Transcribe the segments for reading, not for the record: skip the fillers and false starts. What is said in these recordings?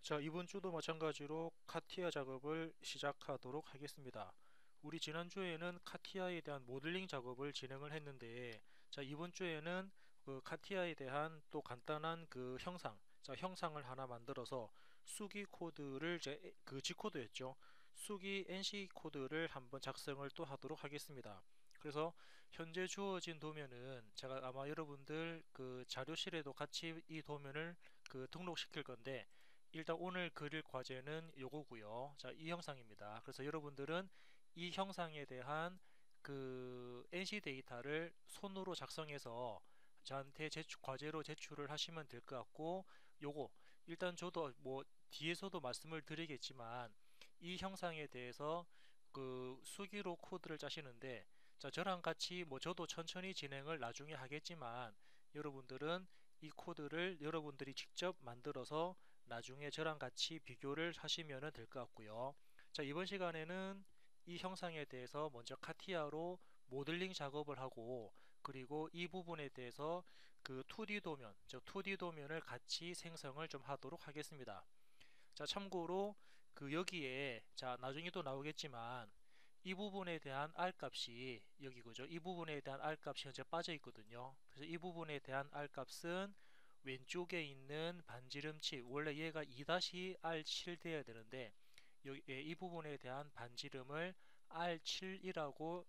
자, 이번 주도 마찬가지로 카티아 작업을 시작하도록 하겠습니다. 우리 지난주에는 카티아에 대한 모델링 작업을 진행을 했는데, 자, 이번 주에는 그 카티아에 대한 또 간단한 그 형상, 자, 형상을 하나 만들어서 수기 코드를 그 G 코드였죠. 수기 NC 코드를 한번 작성을 또 하도록 하겠습니다. 그래서 현재 주어진 도면은 제가 아마 여러분들 그 자료실에도 같이 이 도면을 그 등록시킬 건데, 일단 오늘 그릴 과제는 요거고요. 자, 이 형상입니다. 그래서 여러분들은 이 형상에 대한 그 NC 데이터를 손으로 작성해서 저한테 과제로 제출을 하시면 될 것 같고, 요거 일단 저도 뭐 뒤에서도 말씀을 드리겠지만 이 형상에 대해서 그 수기로 코드를 짜시는데, 자, 저랑 같이 뭐 저도 천천히 진행을 나중에 하겠지만 여러분들은 이 코드를 여러분들이 직접 만들어서 나중에 저랑 같이 비교를 하시면 될 것 같고요. 자, 이번 시간에는 이 형상에 대해서 먼저 카티아로 모델링 작업을 하고, 그리고 이 부분에 대해서 그 2D 도면, 즉 2D 도면을 같이 생성을 좀 하도록 하겠습니다. 자, 참고로 그 여기에 자, 나중에 또 나오겠지만 이 부분에 대한 R 값이 여기 그죠? 이 부분에 대한 R 값이 현재 빠져 있거든요. 그래서 이 부분에 대한 R 값은 왼쪽에 있는 반지름치, 원래 얘가 2-R7 돼야 되는데 여기 이 부분에 대한 반지름을 R7이라고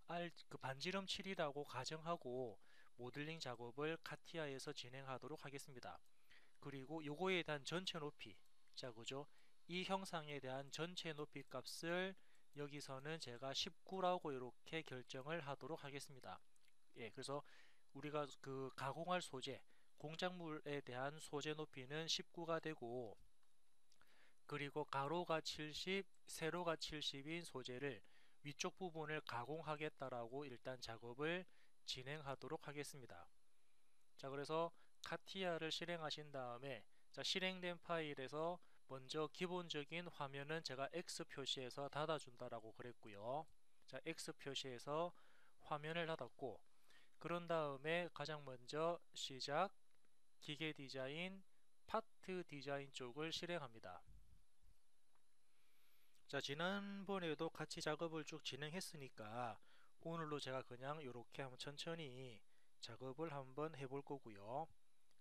R 그 반지름 7이라고 가정하고 모델링 작업을 카티아에서 진행하도록 하겠습니다. 그리고 요거에 대한 전체 높이, 자 그죠? 이 형상에 대한 전체 높이 값을 여기서는 제가 19라고 이렇게 결정을 하도록 하겠습니다. 예, 그래서 우리가 그 가공할 소재, 공작물에 대한 소재 높이는 19가 되고, 그리고 가로가 70, 세로가 70인 소재를 위쪽 부분을 가공하겠다라고 일단 작업을 진행하도록 하겠습니다. 자, 그래서 카티아를 실행하신 다음에 자, 실행된 파일에서 먼저 기본적인 화면은 제가 X 표시해서 닫아준다라고 그랬고요. 자, X 표시해서 화면을 닫았고, 그런 다음에 가장 먼저 시작, 기계 디자인, 파트 디자인 쪽을 실행합니다. 자, 지난번에도 같이 작업을 쭉 진행했으니까 오늘도 제가 그냥 이렇게 한번 천천히 작업을 한번 해볼 거고요.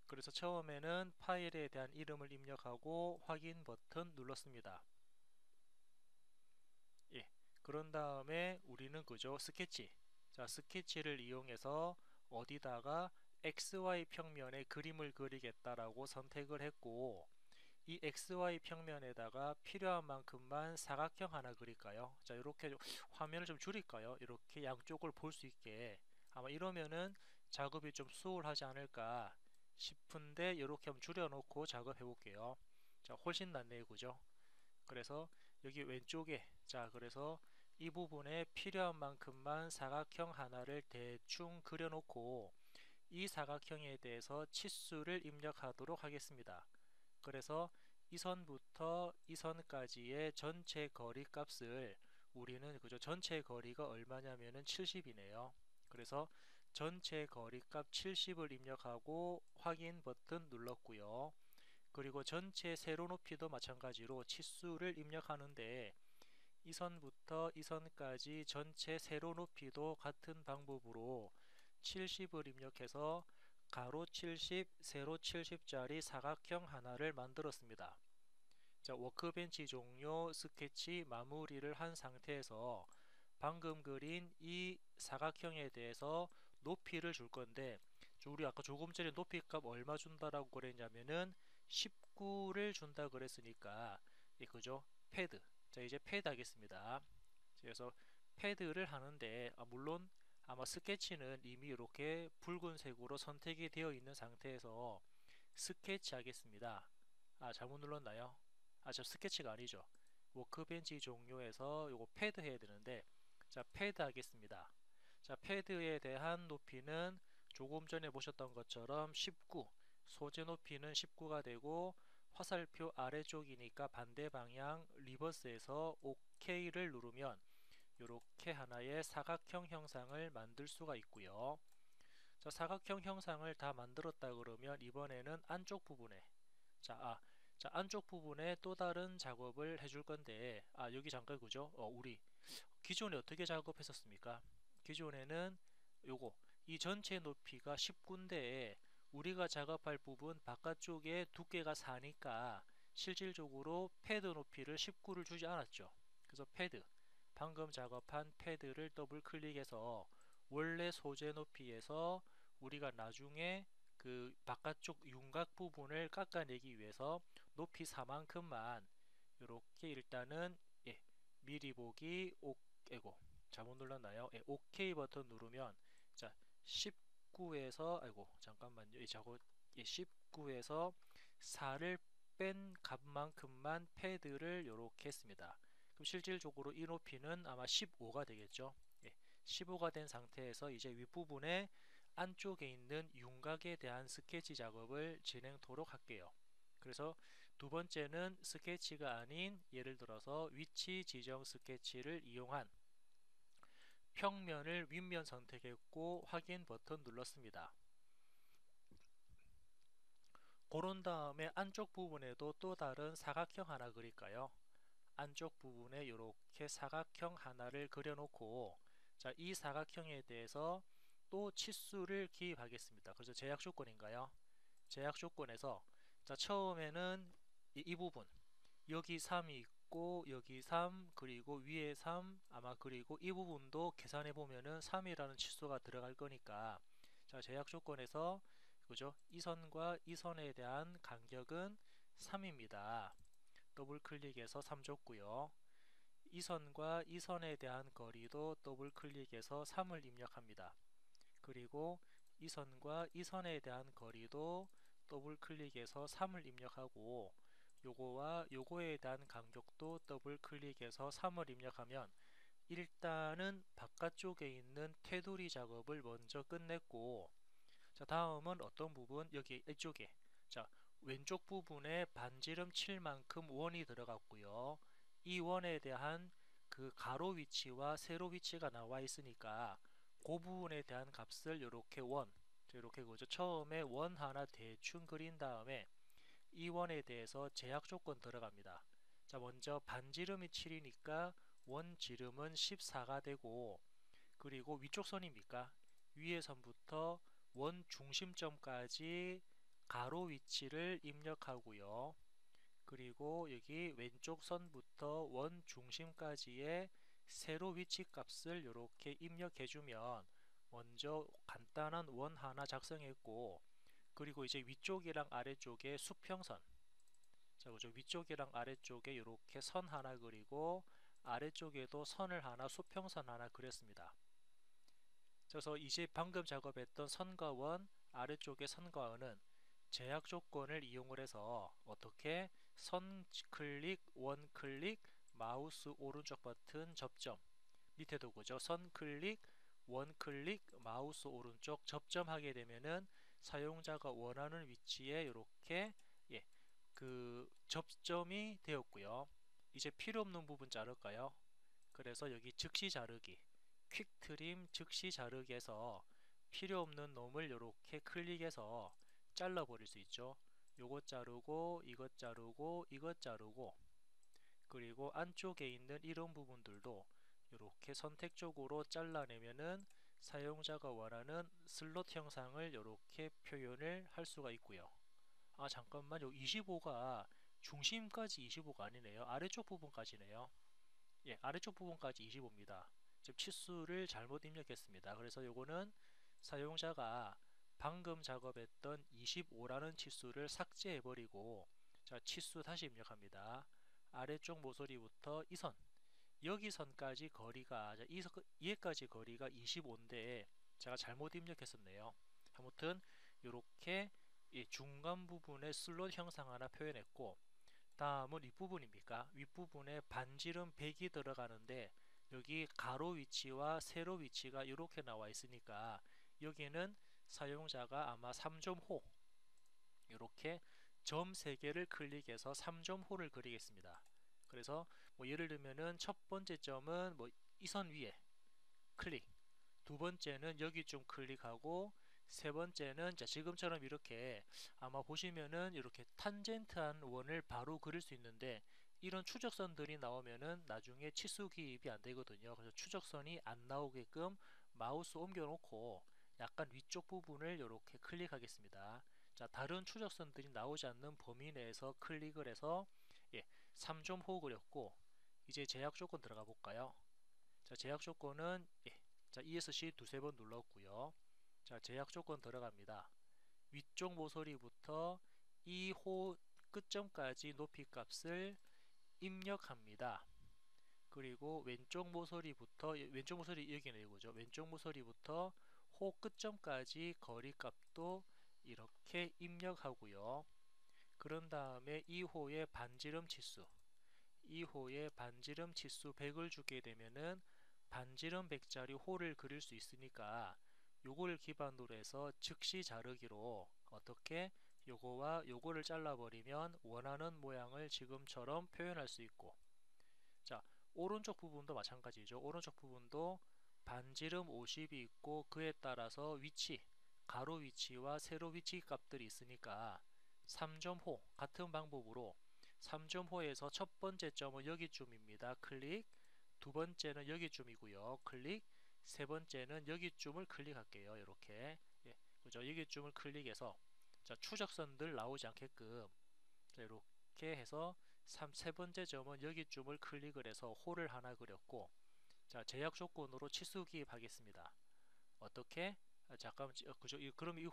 그래서 처음에는 파일에 대한 이름을 입력하고 확인 버튼 눌렀습니다. 예. 그런 다음에 우리는 그죠? 스케치. 자, 스케치를 이용해서 어디다가 XY 평면에 그림을 그리겠다라고 선택을 했고, 이 XY 평면에다가 필요한 만큼만 사각형 하나 그릴까요? 자, 이렇게 화면을 좀 줄일까요? 이렇게 양쪽을 볼 수 있게. 아마 이러면은 작업이 좀 수월하지 않을까 싶은데 이렇게 한번 줄여놓고 작업해 볼게요. 자, 훨씬 낫네요, 그죠? 그래서 여기 왼쪽에 자, 그래서 이 부분에 필요한 만큼만 사각형 하나를 대충 그려놓고 이 사각형에 대해서 치수를 입력하도록 하겠습니다. 그래서 이 선부터 이 선까지의 전체 거리 값을 우리는 그죠? 전체 거리가 얼마냐면은 70이네요. 그래서 전체 거리 값 70을 입력하고 확인 버튼 눌렀고요. 그리고 전체 세로 높이도 마찬가지로 치수를 입력하는데 이 선부터 이 선까지 전체 세로 높이도 같은 방법으로 70을 입력해서 가로 70, 세로 70짜리 사각형 하나를 만들었습니다. 자, 워크벤치 종료, 스케치 마무리를 한 상태에서 방금 그린 이 사각형에 대해서 높이를 줄 건데, 우리 아까 조금 전에 높이 값 얼마 준다라고 그랬냐면은 19를 준다 그랬으니까 그죠? 패드. 자, 이제 패드 하겠습니다. 그래서 패드를 하는데 물론 아마 스케치는 이미 이렇게 붉은색으로 선택이 되어 있는 상태에서 스케치 하겠습니다. 잘못 눌렀나요? 저 스케치가 아니죠. 워크벤치 종료해서 요거 패드 해야 되는데, 자, 패드 하겠습니다. 자, 패드에 대한 높이는 조금 전에 보셨던 것처럼 19, 소재 높이는 19가 되고, 화살표 아래쪽이니까 반대 방향 리버스에서 OK를 누르면 이렇게 하나의 사각형 형상을 만들 수가 있고요. 자, 사각형 형상을 다 만들었다 그러면 이번에는 안쪽 부분에 자, 자, 안쪽 부분에 또 다른 작업을 해줄 건데, 여기 잠깐 그죠? 우리 기존에 어떻게 작업했었습니까? 기존에는 요거 이 전체 높이가 19인데 우리가 작업할 부분 바깥쪽에 두께가 4니까 실질적으로 패드 높이를 19를 주지 않았죠. 그래서 패드, 방금 작업한 패드를 더블 클릭해서 원래 소재 높이에서 우리가 나중에 그 바깥쪽 윤곽 부분을 깎아내기 위해서 높이 4만큼만 이렇게 일단은 미리 보기 에고 잘못 눌렀나요? OK 버튼 누르면 자 19에서 아이고 잠깐만요. 이 작업 19에서 4를 뺀 값만큼만 패드를 이렇게 했습니다. 그럼 실질적으로 이 높이는 아마 15가 되겠죠. 15가 된 상태에서 이제 윗부분에 안쪽에 있는 윤곽에 대한 스케치 작업을 진행토록 할게요. 그래서 두 번째는 스케치가 아닌 예를 들어서 위치 지정 스케치를 이용한 평면을 윗면 선택했고 확인 버튼 눌렀습니다. 그런 다음에 안쪽 부분에도 또 다른 사각형 하나 그릴까요? 안쪽 부분에 이렇게 사각형 하나를 그려놓고 자, 이 사각형에 대해서 또 치수를 기입하겠습니다. 그래서 제약 조건인가요? 제약 조건에서 자, 처음에는 이 부분 여기 3이 있고 여기 3 그리고 위에 3 아마 그리고 이 부분도 계산해 보면은 3이라는 치수가 들어갈 거니까 자, 제약 조건에서 그죠? 이 선과 이 선에 대한 간격은 3입니다. 더블 클릭해서 3 줬고요. 이 선과 이 선에 대한 거리도 더블 클릭해서 3을 입력합니다. 그리고 이 선과 이 선에 대한 거리도 더블 클릭해서 3을 입력하고 요거와 요거에 대한 간격도 더블 클릭해서 3을 입력하면 일단은 바깥쪽에 있는 테두리 작업을 먼저 끝냈고 자, 다음은 어떤 부분? 여기 이쪽에 자, 왼쪽 부분에 반지름 칠 만큼 원이 들어갔고요. 이 원에 대한 그 가로 위치와 세로 위치가 나와 있으니까 그 부분에 대한 값을 이렇게 이렇게 그죠? 처음에 원 하나 대충 그린 다음에 이 원에 대해서 제약 조건 들어갑니다. 자, 먼저 반지름이 7이니까 원 지름은 14가 되고 그리고 위쪽 선입니까? 위에 선부터 원 중심점까지 가로 위치를 입력하고요. 그리고 여기 왼쪽 선부터 원 중심까지의 세로 위치 값을 이렇게 입력해주면 먼저 간단한 원 하나 작성했고 그리고 이제 위쪽이랑 아래쪽에 수평선 자 그죠 위쪽이랑 아래쪽에 이렇게 선 하나 그리고 아래쪽에도 선을 하나 수평선 하나 그렸습니다. 그래서 이제 방금 작업했던 선과 원 아래쪽의 선과 원은 제약 조건을 이용을 해서 어떻게 선 클릭 원 클릭 마우스 오른쪽 버튼 접점 밑에도 그죠 선 클릭 원 클릭 마우스 오른쪽 접점하게 되면은 사용자가 원하는 위치에 이렇게 그 접점이 되었고요. 이제 필요 없는 부분 자를까요? 그래서 여기 즉시 자르기 퀵 트림 즉시 자르기에서 필요 없는 놈을 이렇게 클릭해서 잘라 버릴 수 있죠. 요것 자르고 이것 자르고 이것 자르고 그리고 안쪽에 있는 이런 부분들도 이렇게 선택적으로 잘라내면은 사용자가 원하는 슬롯 형상을 이렇게 표현을 할 수가 있고요. 잠깐만요. 25가 중심까지 25가 아니네요. 아래쪽 부분까지네요. 아래쪽 부분까지 25입니다. 즉 치수를 잘못 입력했습니다. 그래서 요거는 사용자가 방금 작업했던 25라는 치수를 삭제해버리고 자 치수 다시 입력합니다. 아래쪽 모서리부터 이 선, 여기 선까지 거리가 얘까지 거리가 25인데 제가 잘못 입력했었네요. 아무튼 이렇게 중간 부분에 슬롯 형상 하나 표현했고 다음은 윗부분입니까? 윗부분에 반지름 100이 들어가는데 여기 가로 위치와 세로 위치가 이렇게 나와 있으니까 여기는 사용자가 아마 3점호 이렇게 점 3개를 클릭해서 3점호를 그리겠습니다. 그래서 뭐 예를 들면은 첫 번째 점은 뭐 이 선 위에 클릭 두 번째는 여기 좀 클릭하고 세 번째는 자 지금처럼 이렇게 아마 보시면은 이렇게 탄젠트한 원을 바로 그릴 수 있는데 이런 추적선들이 나오면은 나중에 치수 기입이 안 되거든요. 그래서 추적선이 안 나오게끔 마우스 옮겨 놓고 약간 위쪽 부분을 이렇게 클릭하겠습니다. 자, 다른 추적선들이 나오지 않는 범위 내에서 클릭을 해서 3점호 그렸고 이제 제약 조건 들어가 볼까요? 자, 제약 조건은 자, ESC 두세 번 눌렀고요. 자, 제약 조건 들어갑니다. 위쪽 모서리부터 이 호 끝점까지 높이 값을 입력합니다. 그리고 왼쪽 모서리 여기는 이거죠. 왼쪽 모서리부터 호 끝점까지 거리 값도 이렇게 입력하고요. 그런 다음에 2호의 반지름 치수 100을 주게 되면은 반지름 100짜리 호를 그릴 수 있으니까 요거를 기반으로 해서 즉시 자르기로 어떻게 요거와 요거를 잘라버리면 원하는 모양을 지금처럼 표현할 수 있고, 자, 오른쪽 부분도 마찬가지죠. 오른쪽 부분도 반지름 50이 있고 그에 따라서 가로 위치와 세로 위치 값들이 있으니까 3점호 같은 방법으로 3점호에서 첫 번째 점은 여기쯤입니다. 클릭. 두 번째는 여기쯤이고요. 클릭. 세 번째는 여기쯤을 클릭할게요. 이렇게. 그죠? 여기쯤을 클릭해서 자, 추적선들 나오지 않게끔 자, 이렇게 해서 세 번째 점은 여기쯤을 클릭을 해서 호를 하나 그렸고, 자, 제약 조건으로 치수 기입하겠습니다. 어떻게? 잠깐만, 그죠? 그럼 이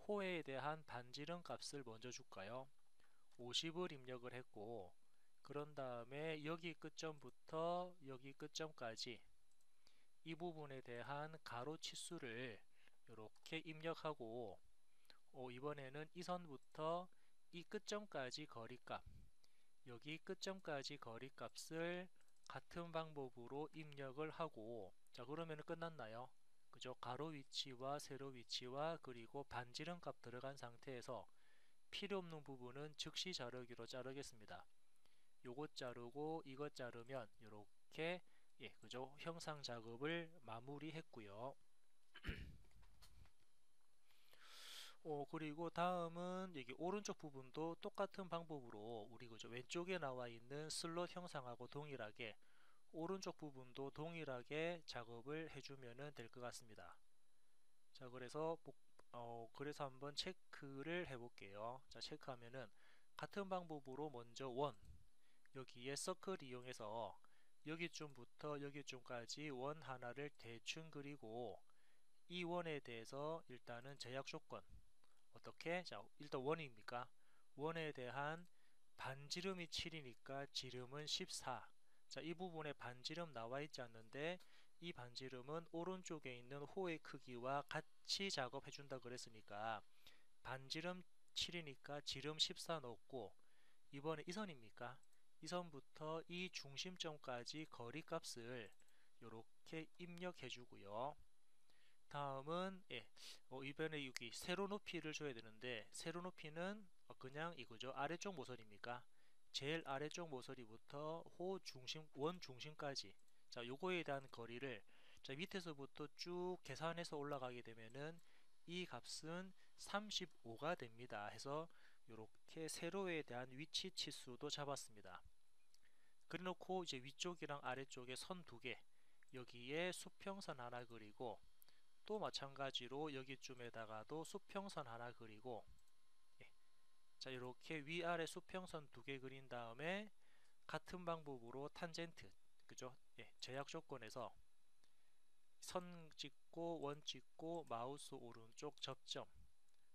호에 대한 반지름 값을 먼저 줄까요? 50을 입력을 했고, 그런 다음에 여기 끝점부터 여기 끝점까지 이 부분에 대한 가로 치수를 이렇게 입력하고, 이번에는 이 선부터 이 끝점까지 거리값, 여기 끝점까지 거리값을 같은 방법으로 입력을 하고, 자, 그러면 끝났나요? 그죠? 가로 위치와 세로 위치와 그리고 반지름 값 들어간 상태에서 필요 없는 부분은 즉시 자르기로 자르겠습니다. 요것 자르고 이것 자르면 이렇게 그죠? 형상 작업을 마무리했고요. 그리고 다음은 여기 오른쪽 부분도 똑같은 방법으로 우리 그죠? 왼쪽에 나와 있는 슬롯 형상하고 동일하게 오른쪽 부분도 동일하게 작업을 해주면 될 것 같습니다. 자, 그래서 한번 체크를 해볼게요. 자, 체크하면은 같은 방법으로 먼저 여기에 서클 이용해서 여기쯤부터 여기쯤까지 원 하나를 대충 그리고 이 원에 대해서 일단은 제약 조건 어떻게? 자, 일단 원입니까? 원에 대한 반지름이 7이니까 지름은 14. 자, 이 부분에 반지름 나와 있지 않는데 이 반지름은 오른쪽에 있는 호의 크기와 같이 작업해 준다 그랬으니까 반지름 7이니까 지름 14 넣었고, 이번에 이 선입니까? 이 선부터 이 중심점까지 거리 값을 이렇게 입력해 주고요. 다음은 이번에 여기 세로 높이를 줘야 되는데 세로 높이는 그냥 이거죠. 아래쪽 모서리입니까? 제일 아래쪽 모서리부터 원 중심까지 자, 요거에 대한 거리를 자, 밑에서부터 쭉 계산해서 올라가게 되면은 이 값은 35가 됩니다. 해서 이렇게 세로에 대한 위치 치수도 잡았습니다. 그래놓고 이제 위쪽이랑 아래쪽에 선 두 개, 여기에 수평선 하나 그리고 또 마찬가지로 여기쯤에다가도 수평선 하나 그리고 자, 이렇게 위아래 수평선 두 개 그린 다음에 같은 방법으로 탄젠트 그죠? 제약 조건에서 선 찍고 원 찍고 마우스 오른쪽 접점,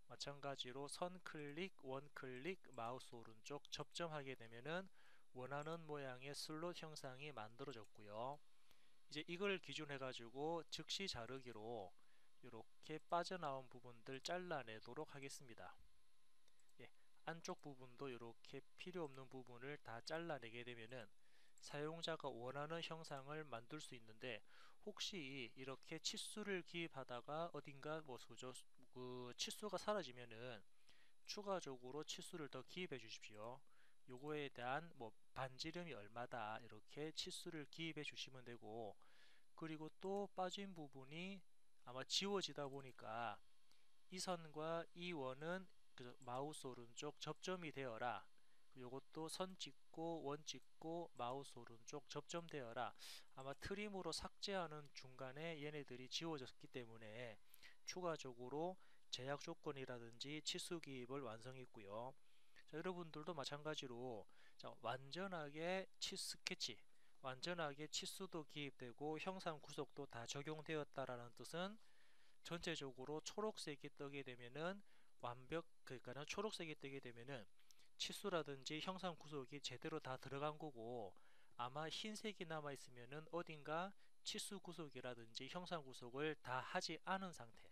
마찬가지로 선 클릭 원 클릭 마우스 오른쪽 접점하게 되면은 원하는 모양의 슬롯 형상이 만들어졌고요. 이제 이걸 기준해 가지고 즉시 자르기로 이렇게 빠져나온 부분들 잘라내도록 하겠습니다. 안쪽 부분도 이렇게 필요 없는 부분을 다 잘라내게 되면은 사용자가 원하는 형상을 만들 수 있는데, 혹시 이렇게 치수를 기입하다가 어딘가 그 치수가 사라지면은 추가적으로 치수를 더 기입해 주십시오. 요거에 대한 반지름이 얼마다 이렇게 치수를 기입해 주시면 되고, 그리고 또 빠진 부분이 아마 지워지다 보니까 이 선과 이 원은 마우스 오른쪽 접점이 되어라. 요것도 선 찍고 원 찍고 마우스 오른쪽 접점되어라. 아마 트림으로 삭제하는 중간에 얘네들이 지워졌기 때문에 추가적으로 제약 조건이라든지 치수 기입을 완성했고요. 자, 여러분들도 마찬가지로 완전하게 스케치, 완전하게 치수도 기입되고 형상 구속도 다 적용되었다라는 뜻은 전체적으로 초록색이 뜨게 되면은 그러니까 초록색이 뜨게 되면은 치수라든지 형상 구속이 제대로 다 들어간 거고, 아마 흰색이 남아 있으면은 어딘가 치수 구속이라든지 형상 구속을 다 하지 않은 상태.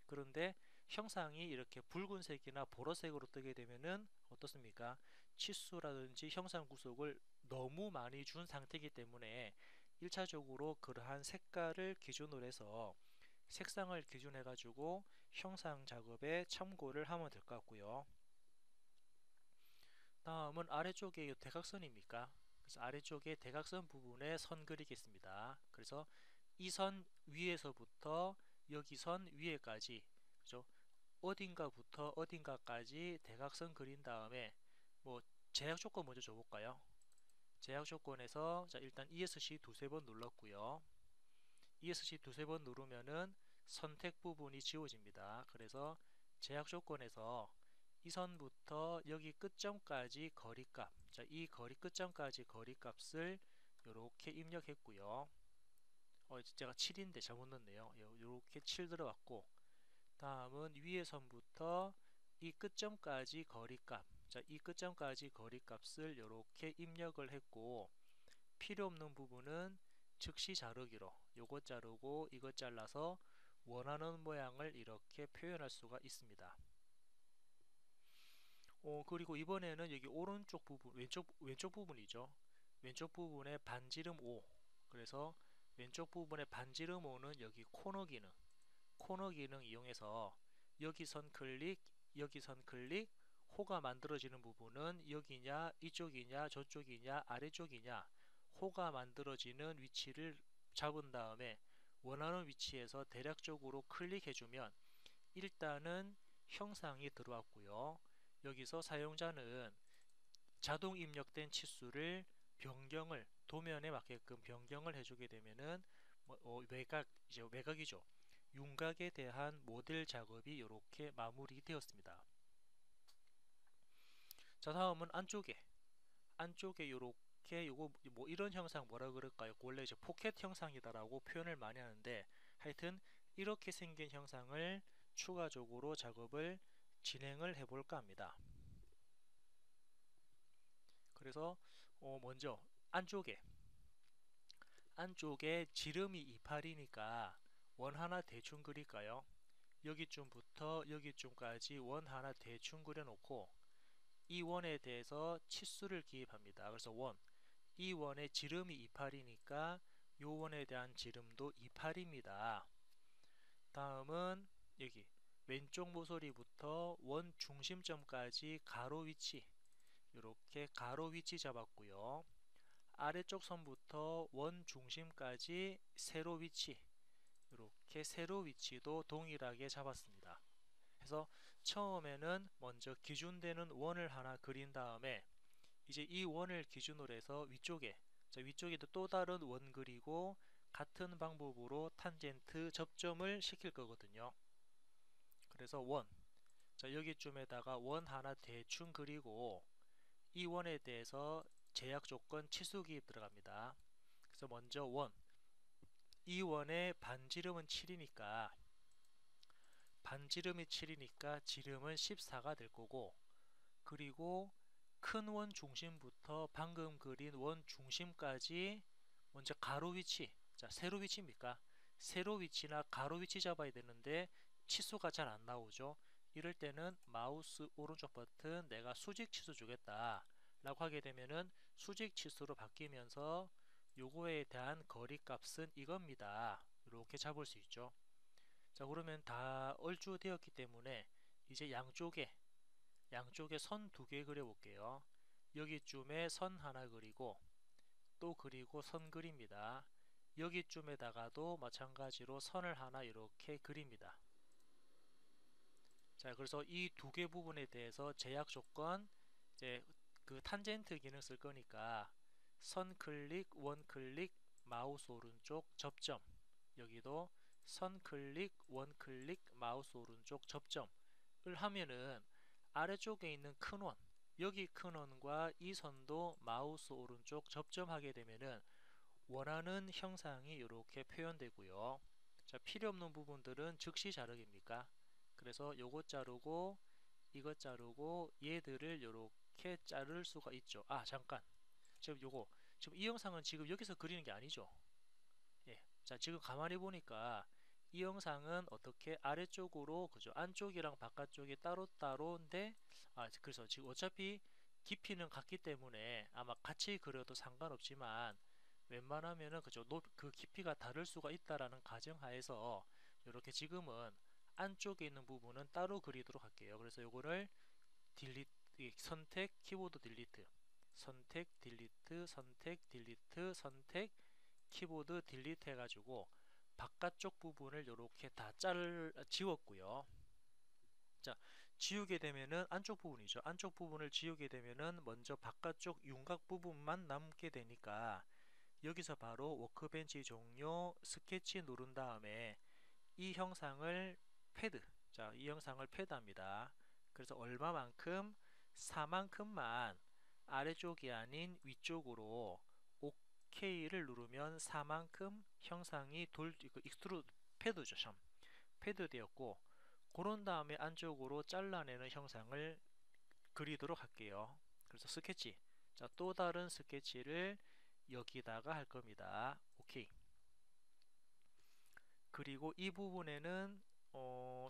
그런데 형상이 이렇게 붉은색이나 보라색으로 뜨게 되면은 어떻습니까? 치수라든지 형상 구속을 너무 많이 준 상태이기 때문에 1차적으로 그러한 색깔을 기준으로 해서 색상을 기준해 가지고 형상 작업에 참고를 하면 될 것 같고요. 다음은 아래쪽에 이 대각선입니까? 그래서 아래쪽에 대각선 부분에 선 그리겠습니다. 그래서 이 선 위에서부터 여기 선 위에까지, 그죠? 어딘가부터 어딘가까지 대각선 그린 다음에 뭐 제약 조건 먼저 줘볼까요? 제약 조건에서 자 일단 ESC 두세 번 눌렀고요. ESC 두세 번 누르면은 선택 부분이 지워집니다. 그래서 제약 조건에서 이 선부터 여기 끝점까지 거리값, 자, 이 거리 끝점까지 거리값을 이렇게 입력했고요. 제가 7인데 잘못 넣었네요. 이렇게 7 들어갔고, 다음은 위에 선부터 이 끝점까지 거리값, 자, 이 끝점까지 거리값을 이렇게 입력을 했고, 필요 없는 부분은 즉시 자르기로 요것 자르고 이것 잘라서 원하는 모양을 이렇게 표현할 수가 있습니다. 그리고 이번에는 여기 오른쪽 부분, 왼쪽 부분이죠. 왼쪽 부분에 반지름 5. 그래서 왼쪽 부분에 반지름 5는 여기 코너 기능 이용해서 여기 선 클릭, 여기 선 클릭, 호가 만들어지는 부분은 여기냐, 이쪽이냐, 저쪽이냐, 아래쪽이냐, 호가 만들어지는 위치를 잡은 다음에 원하는 위치에서 대략적으로 클릭해주면 일단은 형상이 들어왔고요. 여기서 사용자는 자동 입력된 치수를 변경을 도면에 맞게끔 변경을 해주게 되면은 이제 외곽이죠. 윤곽에 대한 모델 작업이 이렇게 마무리되었습니다. 자, 다음은 안쪽에 이렇게 요거 뭐 이런 형상 뭐라 그럴까요? 원래 이제 포켓 형상이다라고 표현을 많이 하는데, 하여튼 이렇게 생긴 형상을 추가적으로 작업을 진행을 해볼까 합니다. 그래서 먼저 안쪽에 지름이 28이니까 원 하나 대충 그릴까요? 여기쯤부터 여기쯤까지 원 하나 대충 그려놓고 이 원에 대해서 치수를 기입합니다. 그래서 이 원의 지름이 28이니까 요 원에 대한 지름도 28입니다. 다음은 여기 왼쪽 모서리부터 원 중심점까지 가로 위치, 이렇게 가로 위치 잡았고요. 아래쪽 선부터 원 중심까지 세로 위치, 이렇게 세로 위치도 동일하게 잡았습니다. 그래서 처음에는 먼저 기준되는 원을 하나 그린 다음에 이제 이 원을 기준으로 해서 위쪽에도 또 다른 원 그리고 같은 방법으로 탄젠트 접점을 시킬 거거든요. 그래서 자, 여기쯤에다가 원 하나 대충 그리고 이 원에 대해서 제약 조건 치수 기입 들어갑니다. 그래서 먼저 이 원의 반지름은 7이니까 지름은 14가 될 거고, 그리고 큰 원 중심부터 방금 그린 원 중심까지 먼저 가로 위치, 자, 세로 위치입니까? 세로 위치나 가로 위치 잡아야 되는데 치수가 잘 안 나오죠. 이럴 때는 마우스 오른쪽 버튼 내가 수직 치수 주겠다 라고 하게 되면은 수직 치수로 바뀌면서 요거에 대한 거리 값은 이겁니다. 이렇게 잡을 수 있죠. 자, 그러면 다 얼추 되었기 때문에 이제 양쪽에 선 두 개 그려 볼게요. 여기쯤에 선 하나 그리고 또 그리고 선 그립니다. 여기쯤에다가도 마찬가지로 선을 하나 이렇게 그립니다. 자, 그래서 이 두 개 부분에 대해서 제약 조건, 이제 그 탄젠트 기능 쓸 거니까 선 클릭, 원 클릭, 마우스 오른쪽 접점. 여기도 선 클릭, 원 클릭, 마우스 오른쪽 접점을 하면은 아래쪽에 있는 큰 원, 여기 큰 원과 이 선도 마우스 오른쪽 접점하게 되면은 원하는 형상이 이렇게 표현되고요. 자, 필요 없는 부분들은 즉시 자르기입니까? 그래서 요것 자르고 이것 자르고 얘들을 이렇게 자를 수가 있죠. 아, 잠깐. 지금 요거 지금 이 영상은 지금 여기서 그리는 게 아니죠. 예. 자, 지금 가만히 보니까 이 영상은 어떻게 아래쪽으로 그죠? 안쪽이랑 바깥쪽이 따로따로인데, 아, 그래서 지금 어차피 깊이는 같기 때문에 아마 같이 그려도 상관없지만 웬만하면은 그죠? 그 깊이가 다를 수가 있다라는 가정하에서 이렇게 지금은 안쪽에 있는 부분은 따로 그리도록 할게요. 그래서 요거를 딜리트, 선택, 키보드 딜리트, 선택, 딜리트, 선택, 딜리트, 선택, 키보드 딜리트 해가지고 바깥쪽 부분을 이렇게 다 지웠고요. 자, 지우게 되면은 안쪽 부분이죠. 안쪽 부분을 지우게 되면은 먼저 바깥쪽 윤곽 부분만 남게 되니까 여기서 바로 워크벤치 종료 스케치 누른 다음에 이 형상을 패드, 자, 이 형상을 패드합니다. 그래서 얼마만큼 4만큼만 아래쪽이 아닌 위쪽으로 OK를 누르면 4만큼 형상이 익스트루드 패드죠. 참 패드 되었고, 그런 다음에 안쪽으로 잘라내는 형상을 그리도록 할게요. 그래서 스케치, 자, 또 다른 스케치를 여기다가 할 겁니다. 오케이. 그리고 이 부분에는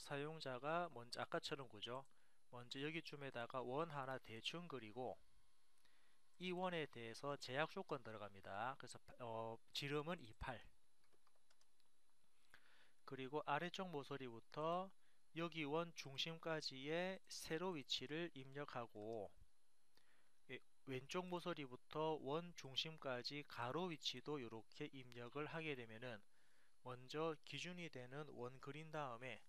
사용자가 먼저 아까처럼 그죠? 먼저 여기쯤에다가 원 하나 대충 그리고 이 원에 대해서 제약 조건 들어갑니다. 그래서 지름은 28, 그리고 아래쪽 모서리부터 여기 원 중심까지의 세로 위치를 입력하고, 왼쪽 모서리부터 원 중심까지 가로 위치도 이렇게 입력을 하게 되면은 먼저 기준이 되는 원 그린 다음에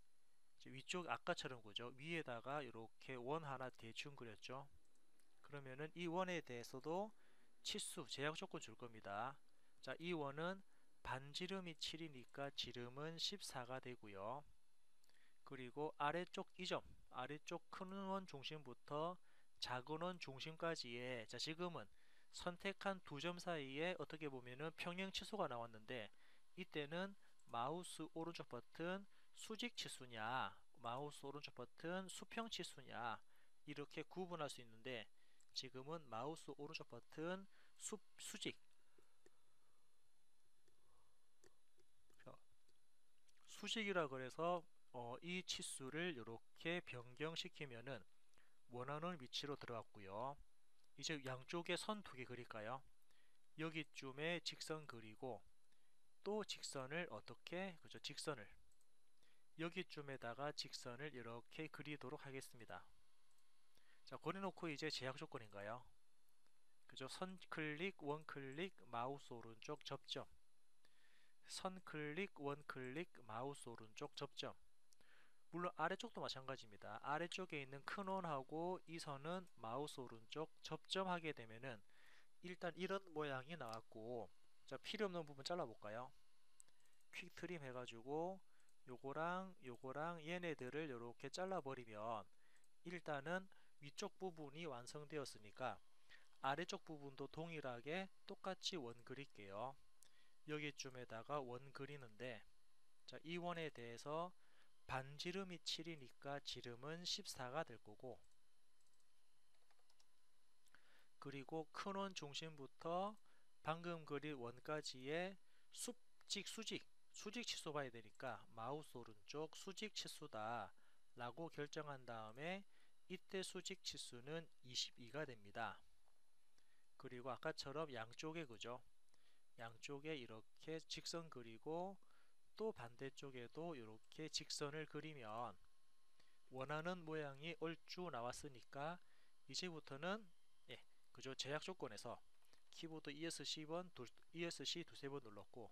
위쪽 아까처럼 그죠? 위에다가 이렇게 원 하나 대충 그렸죠? 그러면은 이 원에 대해서도 치수 제약 조건 줄 겁니다. 자, 이 원은 반지름이 7이니까 지름은 14가 되고요. 그리고 아래쪽 이 점, 아래쪽 큰 원 중심부터 작은 원 중심까지의, 자, 지금은 선택한 두 점 사이에 어떻게 보면은 평행 치수가 나왔는데, 이때는 마우스 오른쪽 버튼 수직 치수냐, 마우스 오른쪽 버튼 수평 치수냐, 이렇게 구분할 수 있는데, 지금은 마우스 오른쪽 버튼 수직, 수직이라 그래서 이 치수를 이렇게 변경시키면은 원하는 위치로 들어갔고요. 이제 양쪽에 선 두 개 그릴까요? 여기쯤에 직선 그리고 또 직선을 어떻게, 그죠? 직선을 여기쯤에다가 직선을 이렇게 그리도록 하겠습니다. 자, 그려놓고 이제 제약 조건인가요? 그죠? 선 클릭, 원 클릭, 마우스 오른쪽 접점, 선 클릭, 원 클릭, 마우스 오른쪽 접점. 물론 아래쪽도 마찬가지입니다. 아래쪽에 있는 큰 원하고 이 선은 마우스 오른쪽 접점하게 되면은 일단 이런 모양이 나왔고, 자, 필요 없는 부분 잘라볼까요? 퀵 트림 해가지고 요거랑 요거랑 얘네들을 이렇게 잘라버리면 일단은 위쪽 부분이 완성되었으니까 아래쪽 부분도 동일하게 똑같이 원 그릴게요. 여기쯤에다가 원 그리는데, 자, 이 원에 대해서 반지름이 7이니까 지름은 14가 될 거고, 그리고 큰 원 중심부터 방금 그린 원까지의 수직 치수 봐야 되니까 마우스 오른쪽 수직 치수다 라고 결정한 다음에 이때 수직 치수는 22가 됩니다. 그리고 아까처럼 양쪽에 그죠? 양쪽에 이렇게 직선 그리고 또 반대쪽에도 이렇게 직선을 그리면 원하는 모양이 얼추 나왔으니까 이제부터는, 예, 그죠? 제약 조건에서 키보드 ESC 두세 번 눌렀고,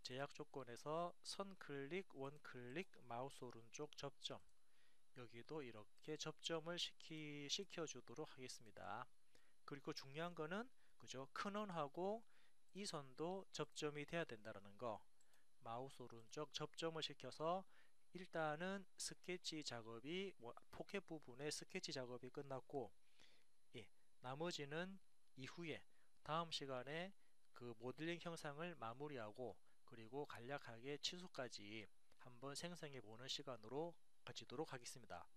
제약 조건에서 선 클릭, 원 클릭, 마우스 오른쪽 접점, 여기도 이렇게 접점을 시켜주도록 하겠습니다. 그리고 중요한 거는 그죠? 큰 원하고 이 선도 접점이 돼야 된다는 거. 마우스 오른쪽 접점을 시켜서 일단은 스케치 작업이 포켓 부분의 스케치 작업이 끝났고, 예, 나머지는 이후에 다음 시간에 그 모델링 형상을 마무리하고 그리고 간략하게 치수까지 한번 생성해 보는 시간으로 가지도록 하겠습니다.